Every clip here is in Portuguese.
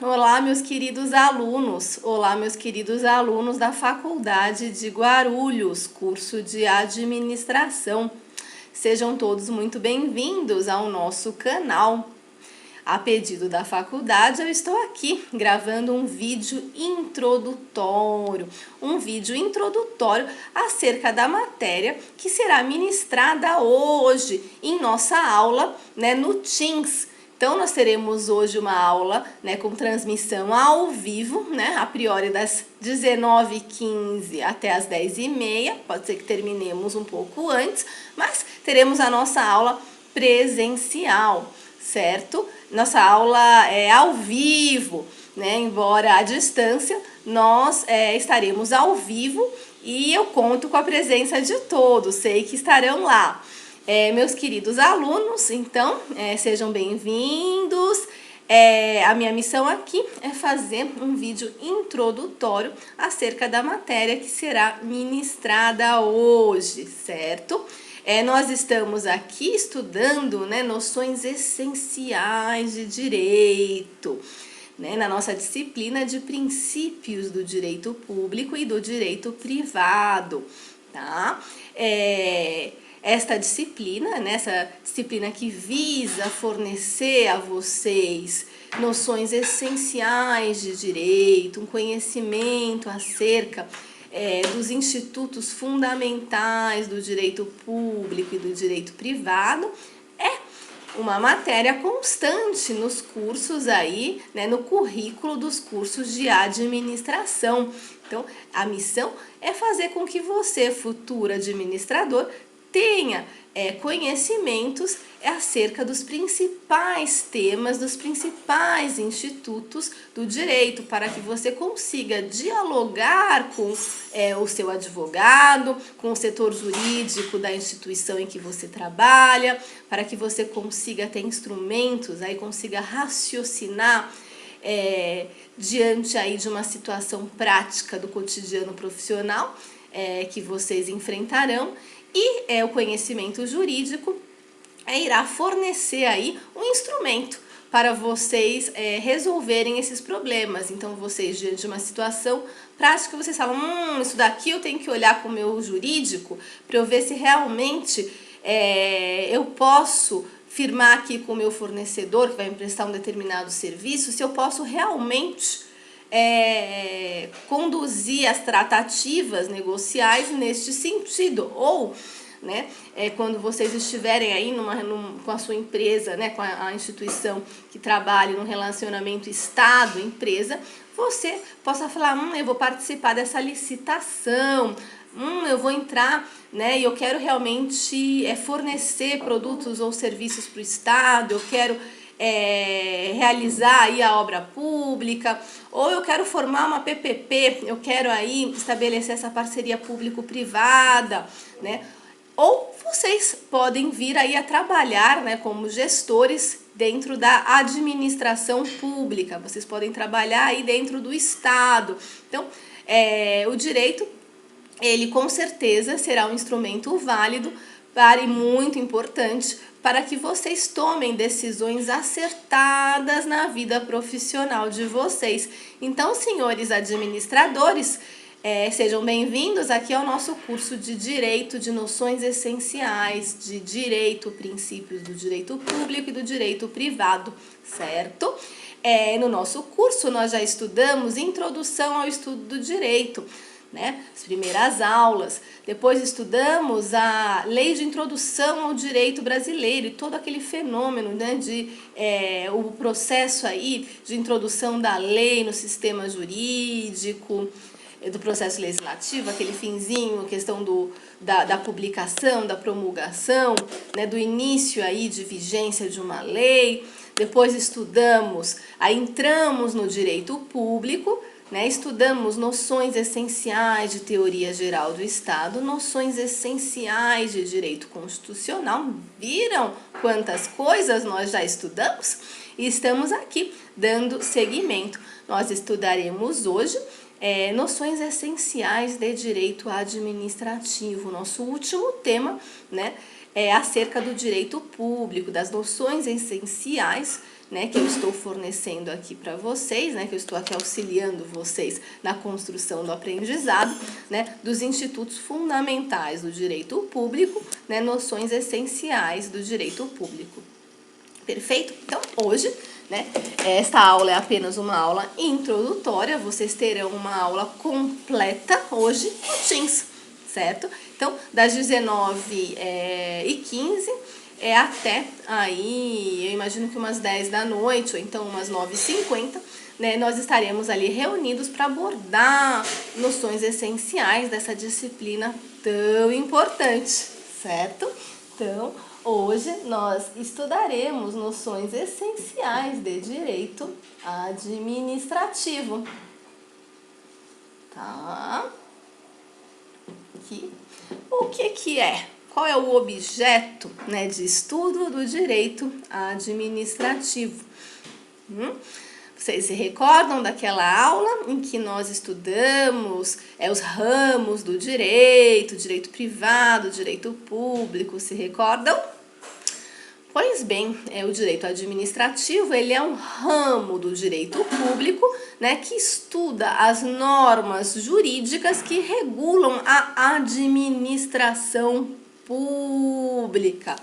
Olá meus queridos alunos, olá meus queridos alunos da Faculdade de Guarulhos, curso de Administração. Sejam todos muito bem-vindos ao nosso canal. A pedido da faculdade, eu estou aqui gravando um vídeo introdutório, acerca da matéria que será ministrada hoje em nossa aula, no Teams. Então, nós teremos hoje uma aula, com transmissão ao vivo, a priori das 19h15 até as 10h30, pode ser que terminemos um pouco antes, mas teremos a nossa aula presencial, certo? Nossa aula é ao vivo, embora à distância, nós estaremos ao vivo e eu conto com a presença de todos, sei que estarão lá. Meus queridos alunos, então, sejam bem-vindos. A minha missão aqui é fazer um vídeo introdutório acerca da matéria que será ministrada hoje, certo? Nós estamos aqui estudando, noções essenciais de direito, na nossa disciplina de princípios do direito público e do direito privado, tá? Essa disciplina que visa fornecer a vocês noções essenciais de direito, um conhecimento acerca dos institutos fundamentais do direito público e do direito privado, é uma matéria constante nos cursos aí, no currículo dos cursos de administração. Então, a missão é fazer com que você, futuro administrador, tenha conhecimentos acerca dos principais temas, dos principais institutos do direito, para que você consiga dialogar com o seu advogado, com o setor jurídico da instituição em que você trabalha, para que você consiga ter instrumentos, consiga raciocinar diante aí de uma situação prática do cotidiano profissional que vocês enfrentarão. E o conhecimento jurídico irá fornecer aí um instrumento para vocês resolverem esses problemas. Então, vocês, diante de uma situação prática, vocês falam, isso daqui eu tenho que olhar com o meu jurídico para eu ver se realmente eu posso firmar aqui com o meu fornecedor que vai me prestar um determinado serviço, se eu posso realmente conduzir as tratativas negociais neste sentido, ou quando vocês estiverem aí com a sua empresa, com a instituição que trabalha no relacionamento Estado-empresa, você possa falar, eu vou participar dessa licitação, eu vou entrar, e eu quero realmente fornecer produtos ou serviços para o Estado, eu quero realizar aí a obra pública, ou eu quero formar uma PPP, eu quero aí estabelecer essa parceria público-privada, ou vocês podem vir aí a trabalhar, como gestores dentro da administração pública, vocês podem trabalhar aí dentro do Estado. Então, o direito, ele com certeza será um instrumento válido e muito importante para que vocês tomem decisões acertadas na vida profissional de vocês. Então, senhores administradores, sejam bem-vindos aqui ao nosso curso de Direito, de Noções Essenciais de Direito, Princípios do Direito Público e do Direito Privado, certo? No nosso curso, nós já estudamos Introdução ao Estudo do Direito, as primeiras aulas. Depois estudamos a Lei de Introdução ao Direito Brasileiro e todo aquele fenômeno, o processo aí de introdução da lei no sistema jurídico, do processo legislativo, aquele finzinho, questão da publicação, da promulgação, do início aí de vigência de uma lei. Depois entramos no direito público, estudamos noções essenciais de teoria geral do Estado, noções essenciais de direito constitucional. Viram quantas coisas nós já estudamos? E estamos aqui dando seguimento. Nós estudaremos hoje noções essenciais de direito administrativo. Nosso último tema, é acerca do direito público, das noções essenciais né, que eu estou fornecendo aqui para vocês, né, que eu estou aqui auxiliando vocês na construção do aprendizado, né, dos institutos fundamentais do direito público, né, noções essenciais do direito público. Perfeito? Então, hoje, né, esta aula é apenas uma aula introdutória, vocês terão uma aula completa hoje no Teams, certo? Então, das 19h15 até aí, eu imagino que umas 10 da noite, ou então umas 9h50, né, nós estaremos ali reunidos para abordar noções essenciais dessa disciplina tão importante, certo? Então, hoje nós estudaremos noções essenciais de direito administrativo. Tá? Aqui. O que é? Qual é o objeto, né, de estudo do direito administrativo? Vocês se recordam daquela aula em que nós estudamos os ramos do direito, direito privado, direito público, se recordam? Pois bem, o direito administrativo, ele é um ramo do direito público, né, que estuda as normas jurídicas que regulam a administração pública,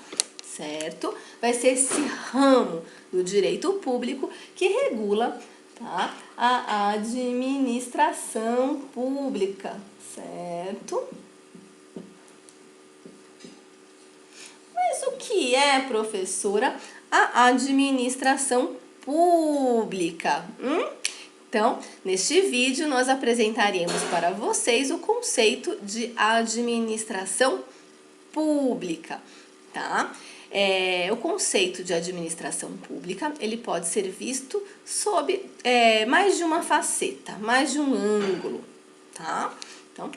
certo? Vai ser esse ramo do direito público que regula, tá, a administração pública, certo? Mas o que é, professora, a administração pública? Então, neste vídeo, nós apresentaremos para vocês o conceito de administração pública, tá? O conceito de administração pública, ele pode ser visto sob mais de uma faceta, mais de um ângulo, tá? Então,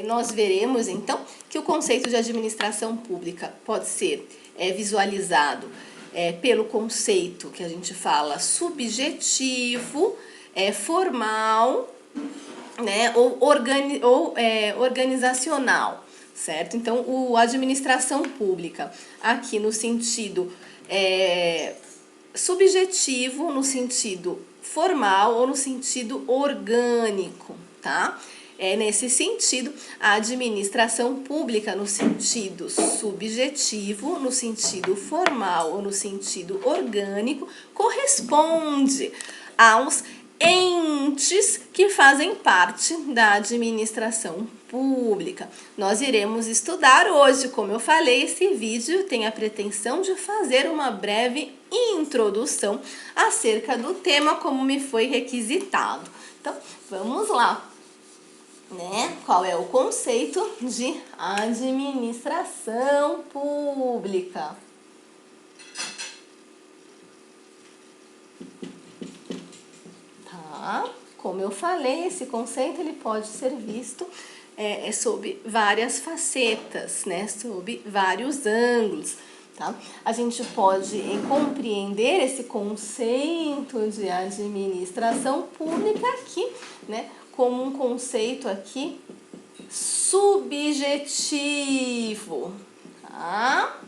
nós veremos, então, que o conceito de administração pública pode ser visualizado pelo conceito que a gente fala subjetivo, formal, né, ou organizacional, certo? Então, a administração pública, aqui no sentido subjetivo, no sentido formal ou no sentido orgânico, tá? Nesse sentido, a administração pública no sentido subjetivo, no sentido formal ou no sentido orgânico, corresponde aos entes que fazem parte da administração pública. Nós iremos estudar hoje, como eu falei, esse vídeo tem a pretensão de fazer uma breve introdução acerca do tema como me foi requisitado. Então, vamos lá. Né? Qual é o conceito de administração pública? Tá? Como eu falei, esse conceito ele pode ser visto sob várias facetas, né? Sob vários ângulos. Tá? A gente pode compreender esse conceito de administração pública aqui, né, como um conceito aqui subjetivo, tá?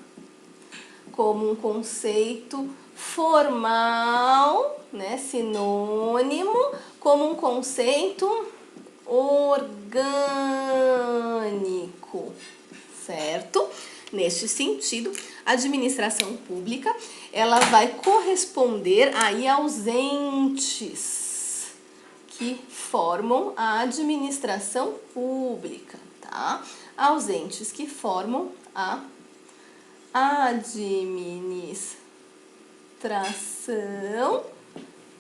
Como um conceito formal, né, sinônimo, como um conceito orgânico, certo? Neste sentido, a administração pública, ela vai corresponder aí aos entes que formam a administração pública, tá? Aos entes que formam a administração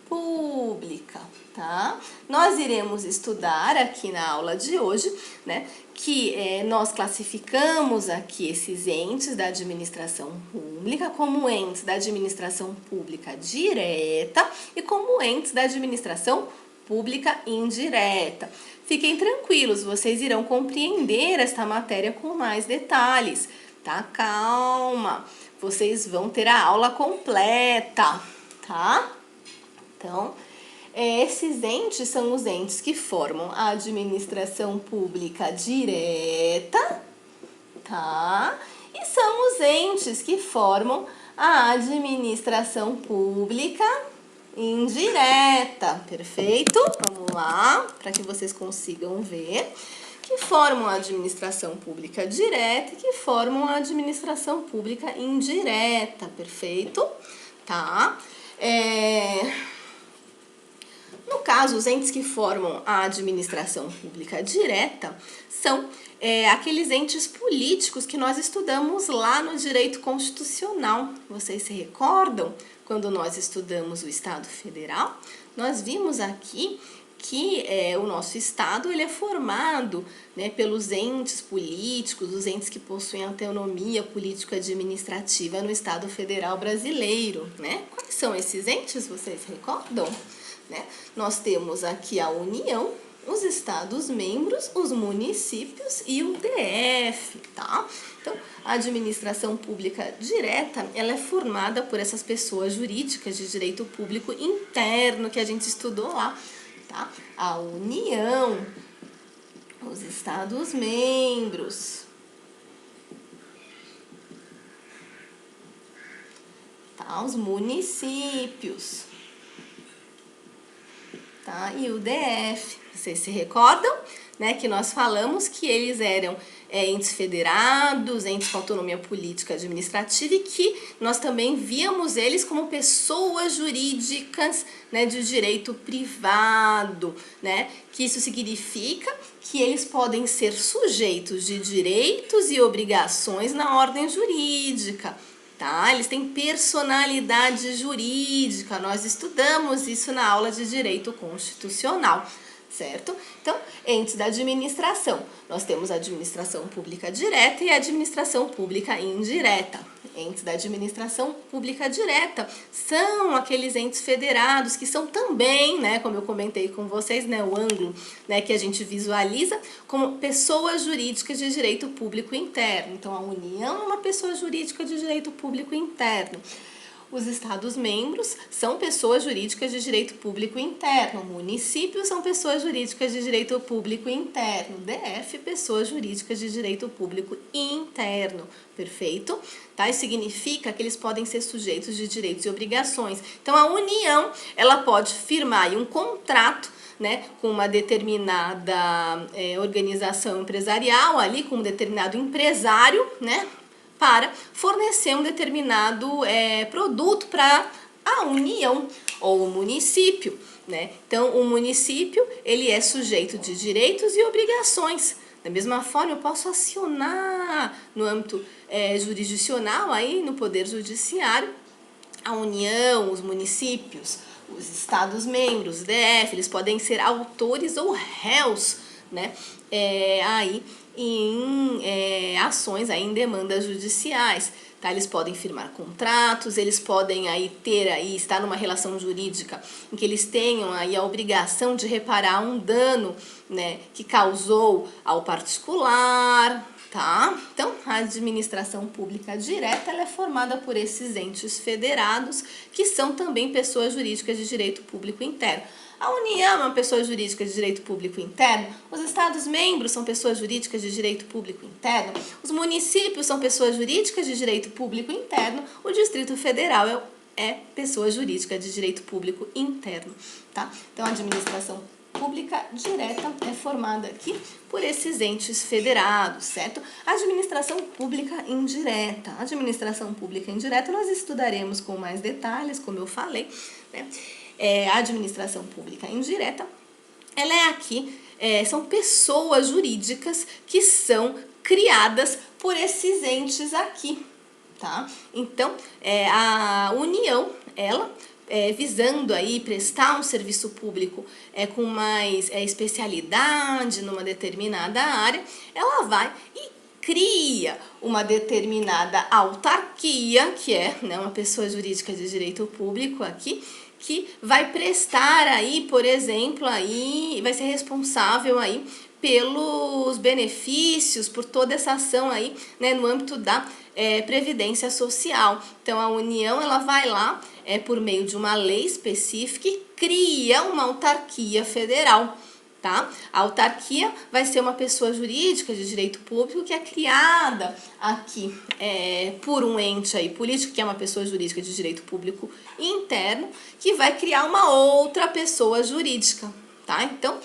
pública, tá? Nós iremos estudar aqui na aula de hoje, né, que nós classificamos aqui esses entes da administração pública como entes da administração pública direta e como entes da administração pública indireta. Fiquem tranquilos, vocês irão compreender esta matéria com mais detalhes, tá? Calma, vocês vão ter a aula completa, tá? Então, esses entes são os entes que formam a administração pública direta, tá? E são os entes que formam A administração pública indireta, perfeito? Vamos lá, para que vocês consigam ver que formam a administração pública direta e que formam a administração pública indireta, perfeito? Tá? No caso, os entes que formam a administração pública direta são aqueles entes políticos que nós estudamos lá no direito constitucional. Vocês se recordam? Quando nós estudamos o Estado Federal, nós vimos aqui que o nosso Estado ele é formado, né, pelos entes políticos, os entes que possuem autonomia político-administrativa no Estado Federal brasileiro. Né? Quais são esses entes? Vocês recordam? Né? Nós temos aqui a União, os Estados-membros, os municípios e o DF, tá? Então, a administração pública direta, ela é formada por essas pessoas jurídicas de direito público interno que a gente estudou lá, tá? A União, os Estados-membros, tá? Os municípios, tá? E o DF. Vocês se recordam, né, que nós falamos que eles eram entes federados, entes com autonomia política administrativa e que nós também víamos eles como pessoas jurídicas, né, de direito privado, né? Que isso significa que eles podem ser sujeitos de direitos e obrigações na ordem jurídica. Tá? Eles têm personalidade jurídica, nós estudamos isso na aula de Direito Constitucional, certo? Então, entes da administração, nós temos a administração pública direta e a administração pública indireta. Entes da administração pública direta são aqueles entes federados que são também, né, como eu comentei com vocês, né, o ângulo, né, que a gente visualiza como pessoas jurídicas de direito público interno. Então, a União é uma pessoa jurídica de direito público interno. Os Estados-membros são pessoas jurídicas de direito público interno. Municípios são pessoas jurídicas de direito público interno. DF, pessoas jurídicas de direito público interno. Perfeito? Tá? Isso significa que eles podem ser sujeitos de direitos e obrigações. Então, a União, ela pode firmar aí um contrato, né, com uma determinada organização empresarial, ali com um determinado empresário, né, para fornecer um determinado produto para a União ou o município, né? Então, o município, ele é sujeito de direitos e obrigações. Da mesma forma, eu posso acionar no âmbito jurisdicional, aí no Poder Judiciário, a União, os municípios, os Estados-membros, DF, eles podem ser autores ou réus, né? Aí em ações, aí, em demandas judiciais, tá? Eles podem firmar contratos, eles podem aí estar numa relação jurídica em que eles tenham aí a obrigação de reparar um dano, né, que causou ao particular, tá? Então, a administração pública direta, ela é formada por esses entes federados, que são também pessoas jurídicas de direito público interno. A União é uma pessoa jurídica de direito público interno, os Estados-membros são pessoas jurídicas de direito público interno, os municípios são pessoas jurídicas de direito público interno, o Distrito Federal é pessoa jurídica de direito público interno, tá? Então, a administração pública direta é formada aqui por esses entes federados, certo? A administração pública indireta. A administração pública indireta nós estudaremos com mais detalhes, como eu falei, né? A administração pública indireta, ela é aqui, são pessoas jurídicas que são criadas por esses entes aqui, tá? Então, a União, ela, visando aí prestar um serviço público com mais especialidade numa determinada área, ela vai e cria uma determinada autarquia, que é, né, uma pessoa jurídica de direito público aqui, que vai prestar aí, por exemplo, aí, vai ser responsável aí pelos benefícios, por toda essa ação aí, né, no âmbito da previdência social. Então, a União, ela vai lá, por meio de uma lei específica e cria uma autarquia federal, tá? A autarquia vai ser uma pessoa jurídica de direito público que é criada aqui por um ente aí político, que é uma pessoa jurídica de direito público interno, que vai criar uma outra pessoa jurídica, tá? Então,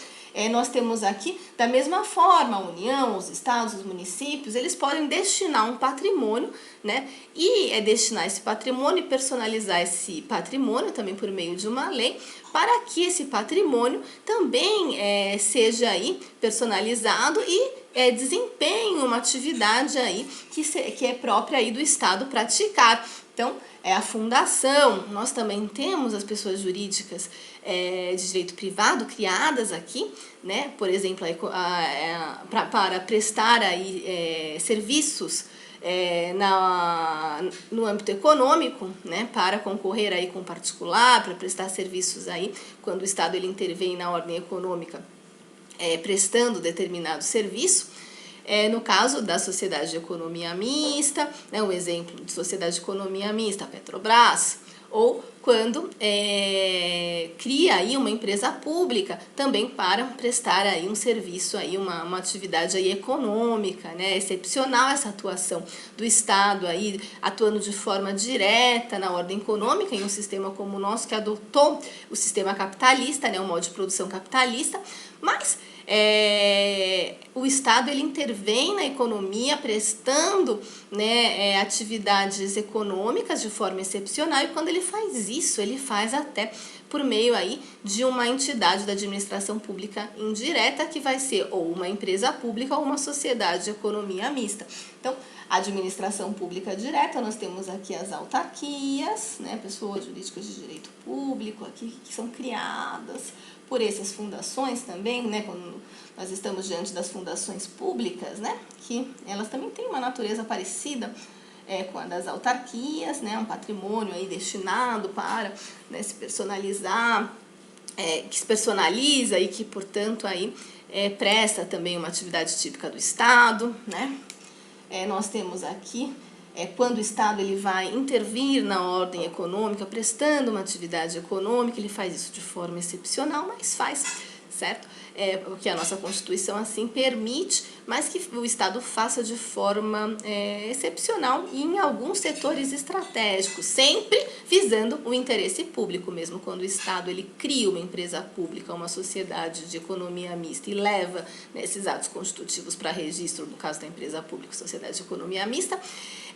nós temos aqui, da mesma forma, a União, os estados, os municípios, eles podem destinar um patrimônio, né? E destinar esse patrimônio e personalizar esse patrimônio também por meio de uma lei, para que esse patrimônio também seja aí personalizado e desempenhe uma atividade aí que é própria aí do Estado praticar. Então, a fundação, nós também temos as pessoas jurídicas de direito privado criadas aqui, né? Por exemplo, para prestar aí, serviços no âmbito econômico, né? Para concorrer aí com particular, para prestar serviços aí quando o Estado ele intervém na ordem econômica, prestando determinado serviço. No caso da sociedade de economia mista, né, um exemplo de sociedade de economia mista, a Petrobras, ou quando cria aí uma empresa pública também para prestar aí um serviço, aí uma atividade aí econômica, né, excepcional essa atuação do Estado aí atuando de forma direta na ordem econômica em um sistema como o nosso que adotou o sistema capitalista, né, o modo de produção capitalista, mas o Estado ele intervém na economia prestando, né, atividades econômicas de forma excepcional, e quando ele faz isso, ele faz até por meio aí de uma entidade da administração pública indireta, que vai ser ou uma empresa pública ou uma sociedade de economia mista. Então, a administração pública direta, nós temos aqui as autarquias, né, pessoas jurídicas de direito público aqui que são criadas por essas fundações também, né, quando nós estamos diante das fundações públicas, né, que elas também têm uma natureza parecida com a das autarquias, né, um patrimônio aí destinado para, né, se personalizar, que se personaliza e que, portanto, aí presta também uma atividade típica do Estado, né. Nós temos aqui quando o Estado ele vai intervir na ordem econômica, prestando uma atividade econômica, ele faz isso de forma excepcional, mas faz, certo? Porque a nossa Constituição assim permite, mas que o Estado faça de forma excepcional e em alguns setores estratégicos, sempre visando o interesse público, mesmo quando o Estado ele cria uma empresa pública, uma sociedade de economia mista e leva, né, esses atos constitutivos para registro, no caso da empresa pública, sociedade de economia mista,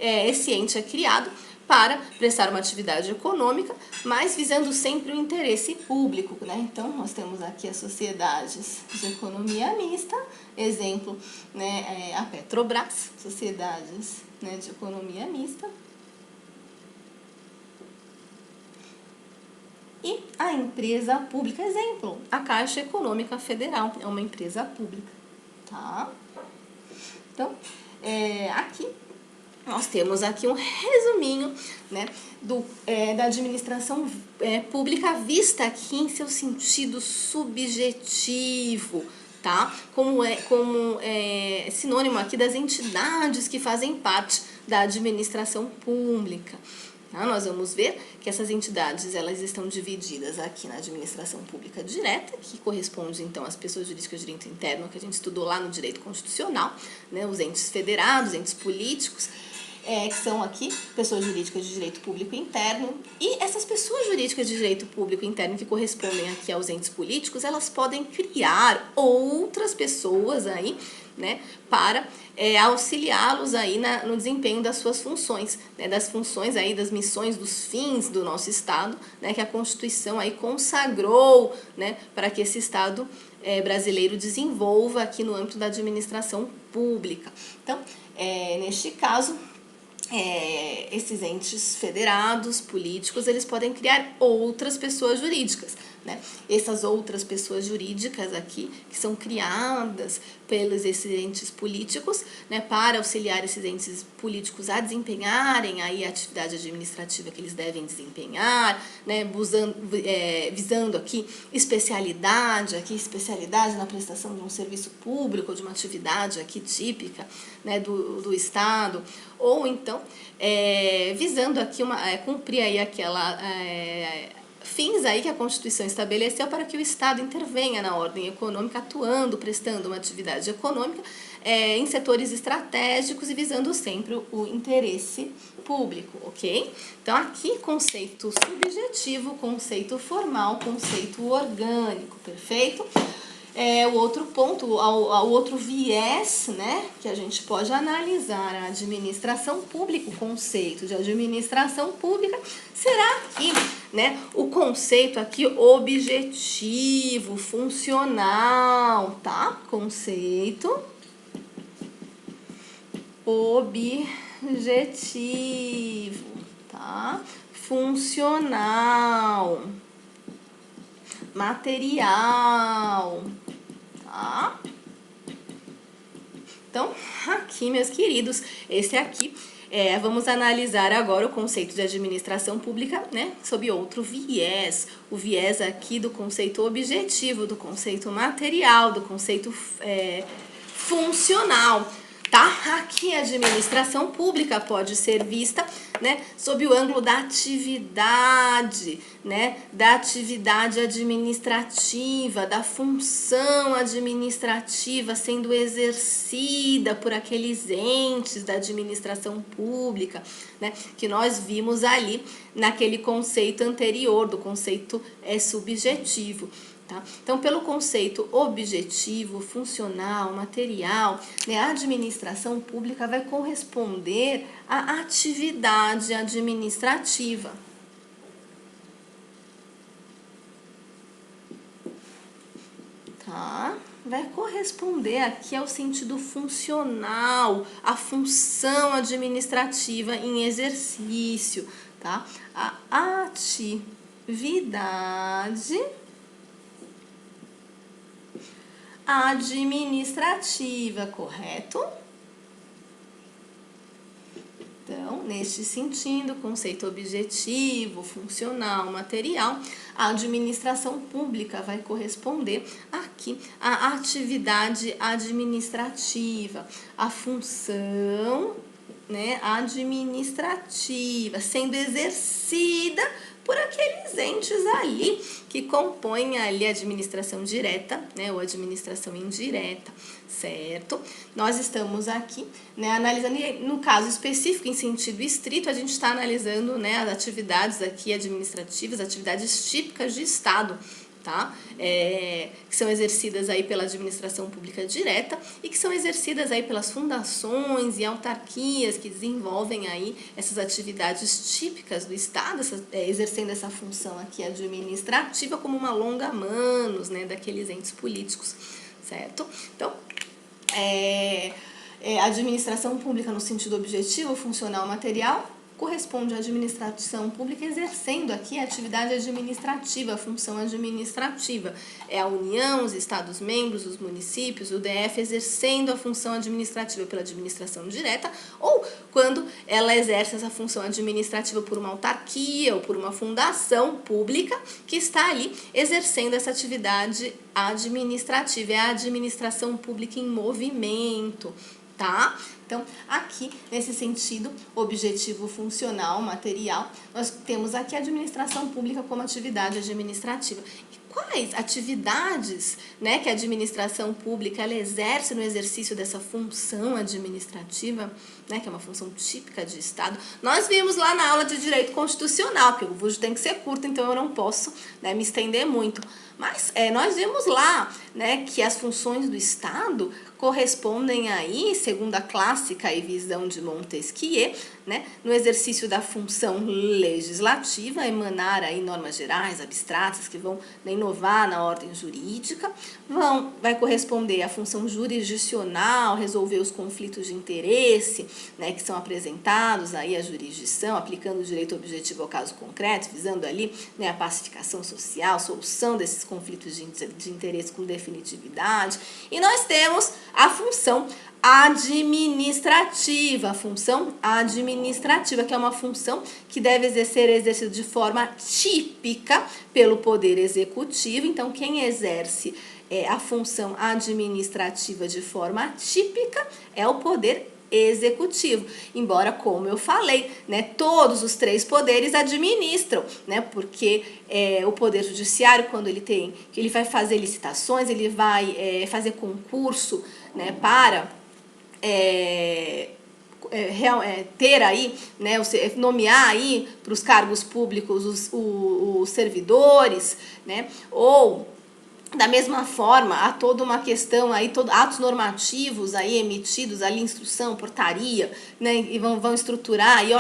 esse ente é criado para prestar uma atividade econômica, mas visando sempre o interesse público, né? Então, nós temos aqui as sociedades de economia mista, exemplo, né, a Petrobras, sociedades, né, de economia mista, e a empresa pública, exemplo, a Caixa Econômica Federal, é uma empresa pública, tá? Então, aqui nós temos aqui um resuminho, né, da administração pública vista aqui em seu sentido subjetivo, tá? Como sinônimo aqui das entidades que fazem parte da administração pública. Tá? Nós vamos ver que essas entidades elas estão divididas aqui na administração pública direta, que corresponde então às pessoas jurídicas de direito interno que a gente estudou lá no direito constitucional, né? Os entes federados, entes políticos, que são aqui pessoas jurídicas de direito público interno, e essas pessoas jurídicas de direito público interno que correspondem aqui aos entes políticos, elas podem criar outras pessoas aí, né, para auxiliá-los aí no desempenho das suas funções, né, das funções aí, das missões, dos fins do nosso Estado, né, que a Constituição aí consagrou, né, para que esse Estado brasileiro desenvolva aqui no âmbito da administração pública. Então, neste caso, esses entes federados, políticos, eles podem criar outras pessoas jurídicas, né? Essas outras pessoas jurídicas aqui, que são criadas pelos esses entes políticos, né, para auxiliar esses entes políticos a desempenharem aí a atividade administrativa que eles devem desempenhar, né, visando aqui especialidade na prestação de um serviço público, de uma atividade aqui típica, né, do Estado, ou então visando aqui cumprir aí aquela fins aí que a Constituição estabeleceu para que o Estado intervenha na ordem econômica, atuando, prestando uma atividade econômica em setores estratégicos e visando sempre o interesse público, ok? Então, aqui, conceito subjetivo, conceito formal, conceito orgânico, perfeito? O outro ponto, o outro viés, né, que a gente pode analisar a administração pública, o conceito de administração pública, será aqui, né, o conceito aqui objetivo, funcional, tá? Conceito objetivo, tá? Funcional, material, tá? Então, aqui, meus queridos, esse aqui, vamos analisar agora o conceito de administração pública, né, sob outro viés. O viés aqui do conceito objetivo, do conceito material, do conceito funcional. Tá? Aqui a administração pública pode ser vista, né, sob o ângulo da atividade, né, da atividade administrativa, da função administrativa sendo exercida por aqueles entes da administração pública, né, que nós vimos ali naquele conceito anterior, do conceito subjetivo. Tá? Então, pelo conceito objetivo, funcional, material, né, a administração pública vai corresponder à atividade administrativa. Tá? Vai corresponder aqui ao sentido funcional, a função administrativa em exercício, tá? A atividade administrativa, correto? Então, neste sentido, conceito objetivo, funcional, material, a administração pública vai corresponder aqui à atividade administrativa, a função, né, administrativa sendo exercida por aqueles entes ali que compõem ali a administração direta, né, ou administração indireta, certo? Nós estamos aqui, né, analisando, no caso específico, em sentido estrito, a gente está analisando, né, as atividades aqui administrativas, atividades típicas de Estado, tá? Que são exercidas aí pela administração pública direta e que são exercidas aí pelas fundações e autarquias que desenvolvem aí essas atividades típicas do Estado, exercendo essa função aqui administrativa como uma longa manos, né, daqueles entes políticos, certo? Então, a administração pública no sentido objetivo, funcional, material, corresponde à administração pública exercendo aqui a atividade administrativa, a função administrativa. É a União, os Estados-membros, os municípios, o DF exercendo a função administrativa pela administração direta, ou quando ela exerce essa função administrativa por uma autarquia ou por uma fundação pública que está ali exercendo essa atividade administrativa. É a administração pública em movimento, tá? Então, aqui, nesse sentido, objetivo, funcional, material, nós temos aqui a administração pública como atividade administrativa. E quais atividades, né, que a administração pública ela exerce no exercício dessa função administrativa, né, que é uma função típica de Estado? Nós vimos lá na aula de Direito Constitucional, porque o vídeo tem que ser curto, então eu não posso, né, me estender muito. Mas nós vimos lá, né, que as funções do Estado correspondem aí, segundo a clássica e visão de Montesquieu, né, no exercício da função legislativa, emanar aí normas gerais, abstratas, que vão, né, inovar na ordem jurídica, vai corresponder à função jurisdicional, resolver os conflitos de interesse, né, que são apresentados aí à jurisdição, aplicando o direito objetivo ao caso concreto, visando ali, né, a pacificação social, solução desses conflitos de interesse com definitividade. E nós temos a função administrativa, que é uma função que deve ser exercida de forma típica pelo Poder Executivo. Então, quem exerce a função administrativa de forma típica é o Poder executivo. Embora, como eu falei, né, todos os três poderes administram, né, porque o poder judiciário, quando ele vai fazer licitações, ele vai fazer concurso, né, para ter aí, né, nomear aí para os cargos públicos os servidores, né, ou da mesma forma, há toda uma questão aí, atos normativos aí emitidos ali, instrução, portaria, né, e vão estruturar e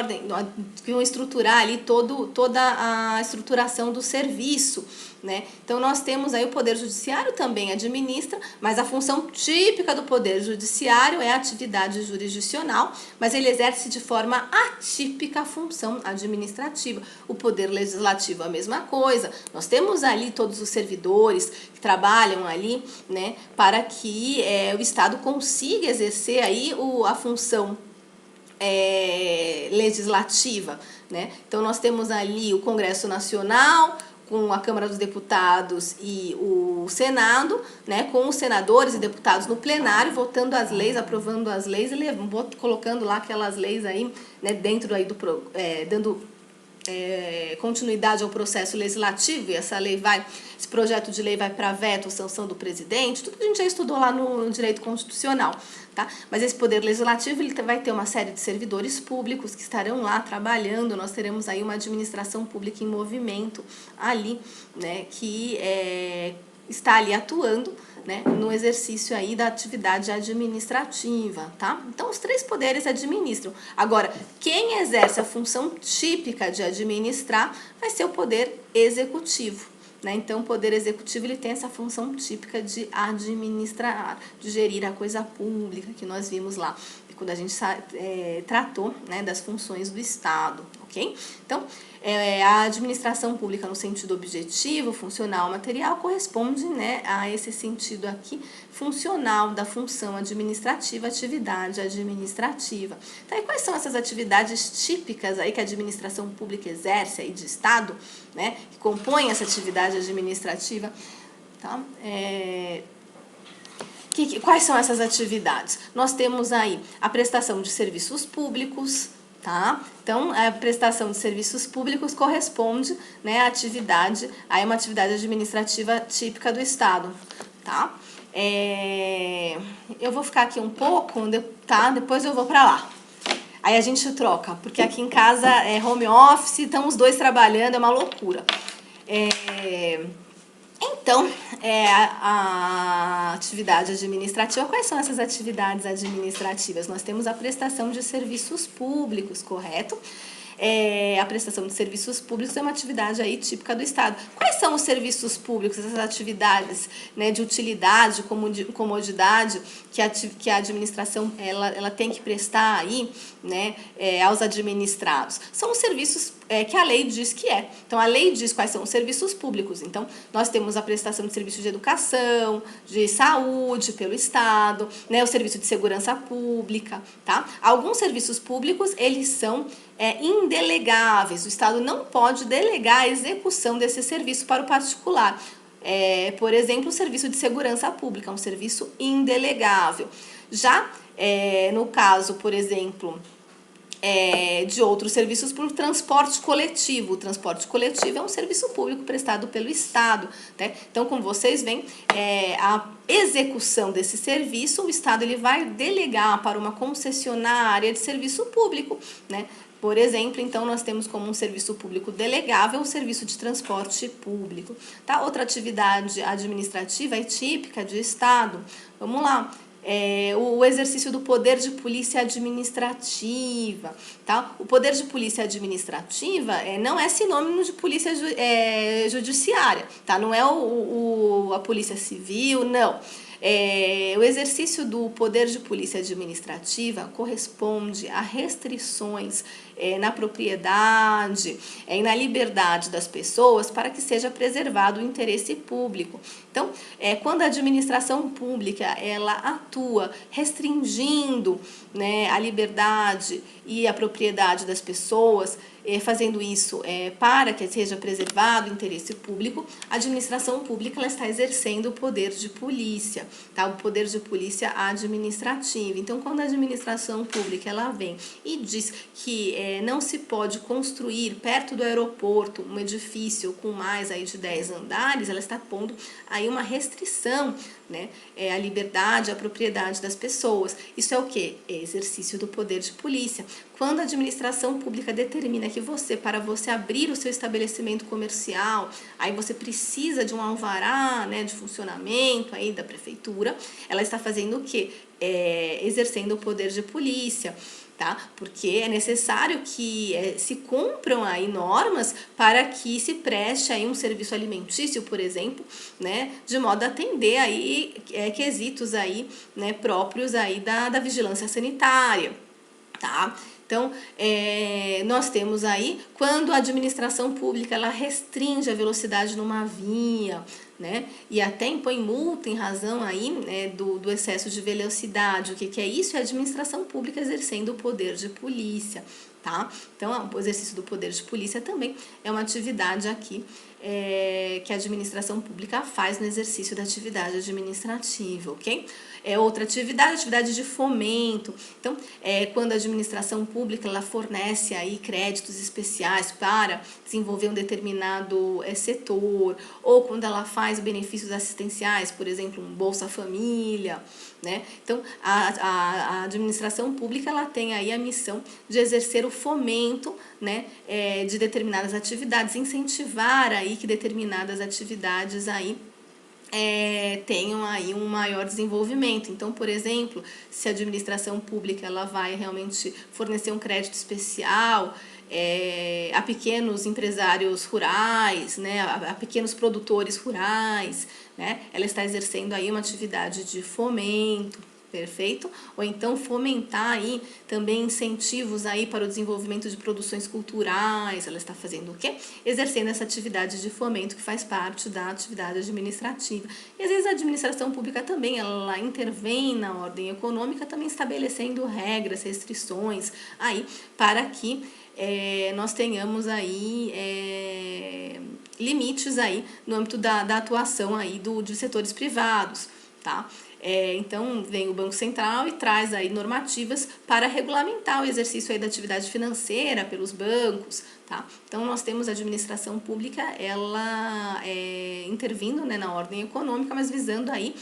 vão estruturar ali toda a estruturação do serviço, né? Então nós temos aí o Poder Judiciário também administra, mas a função típica do Poder Judiciário é a atividade jurisdicional, mas ele exerce de forma atípica a função administrativa. O Poder Legislativo é a mesma coisa. Nós temos ali todos os servidores que trabalham ali, né, para que o Estado consiga exercer aí a função legislativa, né? Então nós temos ali o Congresso Nacional, com a Câmara dos Deputados e o Senado, né, com os senadores e deputados no plenário, votando as leis, aprovando as leis e colocando lá aquelas leis aí, né, dentro aí dando continuidade ao processo legislativo, e esse projeto de lei vai para veto ou sanção do presidente, tudo que a gente já estudou lá no direito constitucional, tá? Mas esse poder legislativo ele vai ter uma série de servidores públicos que estarão lá trabalhando, nós teremos aí uma administração pública em movimento ali, né, que está ali atuando, né, no exercício aí da atividade administrativa, tá? Então, os três poderes administram. Agora, quem exerce a função típica de administrar vai ser o poder executivo, né? Então, o poder executivo ele tem essa função típica de administrar, de gerir a coisa pública, que nós vimos lá quando a gente tratou, né, das funções do Estado, ok? Então, a administração pública no sentido objetivo, funcional, material, corresponde, né, a esse sentido aqui funcional da função administrativa, atividade administrativa. Então, e quais são essas atividades típicas aí que a administração pública exerce aí de Estado, né, que compõem essa atividade administrativa, tá? Quais são essas atividades? Nós temos aí a prestação de serviços públicos, tá? Então, a prestação de serviços públicos corresponde, né, à atividade, aí uma atividade administrativa típica do Estado, tá? Eu vou ficar aqui um pouco, tá? Depois eu vou para lá. Aí a gente troca, porque aqui em casa é home office, estão os dois trabalhando, é uma loucura. Então, a atividade administrativa, quais são essas atividades administrativas? Nós temos a prestação de serviços públicos, correto? A prestação de serviços públicos é uma atividade aí típica do Estado. Quais são os serviços públicos, essas atividades, né, de utilidade, comodidade que a administração ela tem que prestar aí, né, aos administrados? São os serviços que a lei diz que é. Então, a lei diz quais são os serviços públicos. Então, nós temos a prestação de serviços de educação, de saúde pelo Estado, né, o serviço de segurança pública, tá? Alguns serviços públicos, eles são indelegáveis. O Estado não pode delegar a execução desse serviço para o particular. Por exemplo, o serviço de segurança pública, é um serviço indelegável. Já no caso, por exemplo, de outros serviços por transporte coletivo. O transporte coletivo é um serviço público prestado pelo Estado, né? Então, como vocês veem, a execução desse serviço, o Estado ele vai delegar para uma concessionária de serviço público, né? Por exemplo, então, nós temos como um serviço público delegável o serviço de transporte público, tá? Outra atividade administrativa e típica de Estado, vamos lá, o exercício do poder de polícia administrativa, tá? O poder de polícia administrativa não é sinônimo de polícia judiciária, tá? Não é a polícia civil, não. O exercício do poder de polícia administrativa corresponde a restrições na propriedade e na liberdade das pessoas para que seja preservado o interesse público. Então, quando a administração pública ela atua restringindo, né, a liberdade e a propriedade das pessoas, fazendo isso para que seja preservado o interesse público, a administração pública ela está exercendo o poder de polícia, tá? O poder de polícia administrativa. Então, quando a administração pública ela vem e diz que não se pode construir perto do aeroporto um edifício com mais aí de 10 andares, ela está pondo aí uma restrição, né, à liberdade, à propriedade das pessoas. Isso é o quê? É exercício do poder de polícia. Quando a administração pública determina que para você abrir o seu estabelecimento comercial, aí você precisa de um alvará, né, de funcionamento aí da prefeitura, ela está fazendo o quê? Exercendo o poder de polícia. Tá? Porque é necessário que se cumpram aí normas para que se preste aí um serviço alimentício, por exemplo, né? De modo a atender aí quesitos aí, né, próprios aí da vigilância sanitária, tá? Então, nós temos aí, quando a administração pública ela restringe a velocidade numa via, né, e até impõe multa em razão aí, do excesso de velocidade. O que é isso? É a administração pública exercendo o poder de polícia, tá? Então, o exercício do poder de polícia também é uma atividade aqui que a administração pública faz no exercício da atividade administrativa, ok? Outra atividade de fomento. Então, quando a administração pública ela fornece aí créditos especiais para desenvolver um determinado setor, ou quando ela faz benefícios assistenciais, por exemplo, um Bolsa Família, né? Então, a administração pública ela tem aí a missão de exercer o fomento, né, de determinadas atividades, incentivar aí que determinadas atividades aí tenham aí um maior desenvolvimento. Então, por exemplo, se a administração pública ela vai realmente fornecer um crédito especial a pequenos empresários rurais, né, a pequenos produtores rurais, né, ela está exercendo aí uma atividade de fomento, perfeito? Ou então fomentar aí também incentivos aí para o desenvolvimento de produções culturais. Ela está fazendo o quê? Exercendo essa atividade de fomento que faz parte da atividade administrativa. E às vezes a administração pública também, ela intervém na ordem econômica, também estabelecendo regras, restrições aí para que nós tenhamos aí limites aí no âmbito da atuação aí de setores privados, tá? Então, vem o Banco Central e traz aí normativas para regulamentar o exercício aí da atividade financeira pelos bancos, tá? Então, nós temos a administração pública, ela intervindo, né, na ordem econômica, mas visando aí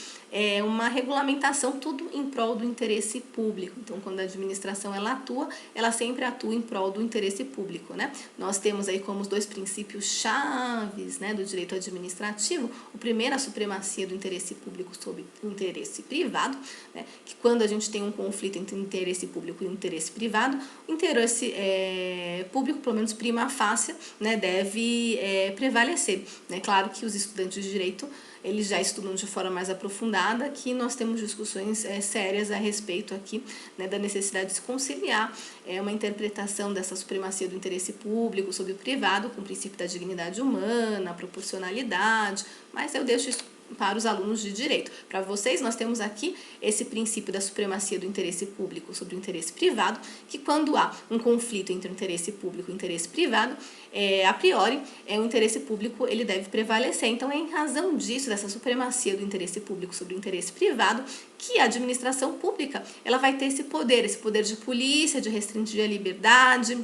uma regulamentação, tudo em prol do interesse público. Então, quando a administração ela atua, ela sempre atua em prol do interesse público, né? Nós temos aí como os dois princípios chaves, né, do direito administrativo, o primeiro, a supremacia do interesse público sobre o interesse privado, né, que quando a gente tem um conflito entre o interesse público e o interesse privado, o interesse público, pelo menos prima facie, né, deve prevalecer, né? Claro que os estudantes de direito eles já estudam de forma mais aprofundada, que nós temos discussões sérias a respeito aqui, né, da necessidade de se conciliar uma interpretação dessa supremacia do interesse público sobre o privado com o princípio da dignidade humana, a proporcionalidade, mas eu deixo isso para os alunos de direito. Para vocês, nós temos aqui esse princípio da supremacia do interesse público sobre o interesse privado, que quando há um conflito entre o interesse público e o interesse privado, a priori, o interesse público ele deve prevalecer. Então, é em razão disso, dessa supremacia do interesse público sobre o interesse privado, que a administração pública ela vai ter esse poder de polícia, de restringir a liberdade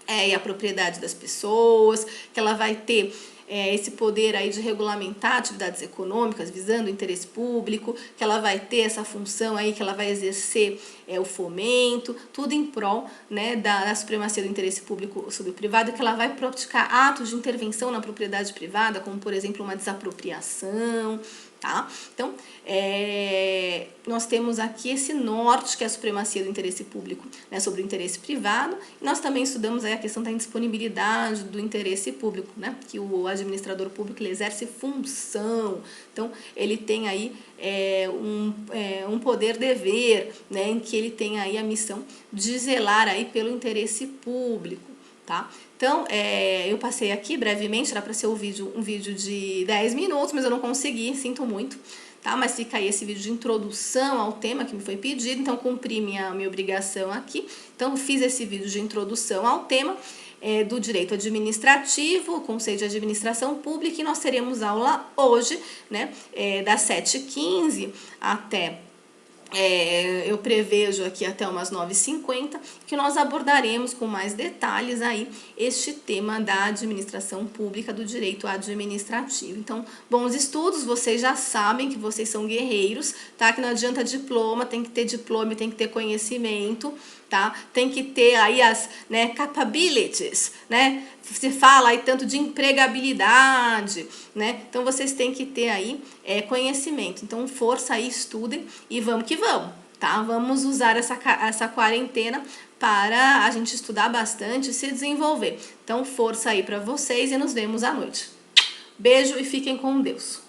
e a propriedade das pessoas, que ela vai ter esse poder aí de regulamentar atividades econômicas visando o interesse público, que ela vai ter essa função aí, que ela vai exercer o fomento, tudo em prol, né, da supremacia do interesse público sobre o privado, que ela vai praticar atos de intervenção na propriedade privada, como por exemplo uma desapropriação, tá? Então, nós temos aqui esse norte, que é a supremacia do interesse público, né, sobre o interesse privado, e nós também estudamos aí a questão da indisponibilidade do interesse público, né, que o administrador público ele exerce função, então ele tem aí um poder-dever, né, em que ele tem aí a missão de zelar aí pelo interesse público, tá? Então, eu passei aqui brevemente, era para ser um vídeo de 10 minutos, mas eu não consegui, sinto muito, tá? Mas fica aí esse vídeo de introdução ao tema que me foi pedido, então cumpri minha obrigação aqui. Então, fiz esse vídeo de introdução ao tema. do direito administrativo, Conselho de Administração Pública, e nós teremos aula hoje, né, das 7h15 até... eu prevejo aqui até umas 9h50, que nós abordaremos com mais detalhes aí este tema da administração pública, do direito administrativo. Então, bons estudos, vocês já sabem que vocês são guerreiros, tá? Que não adianta diploma, tem que ter diploma, tem que ter conhecimento, tá? Tem que ter aí as, né, capabilities, né? Se fala aí tanto de empregabilidade, né? Então, vocês têm que ter aí conhecimento. Então, força aí, estudem e vamos que vamos, tá? Vamos usar essa quarentena para a gente estudar bastante e se desenvolver. Então, força aí para vocês e nos vemos à noite. Beijo e fiquem com Deus.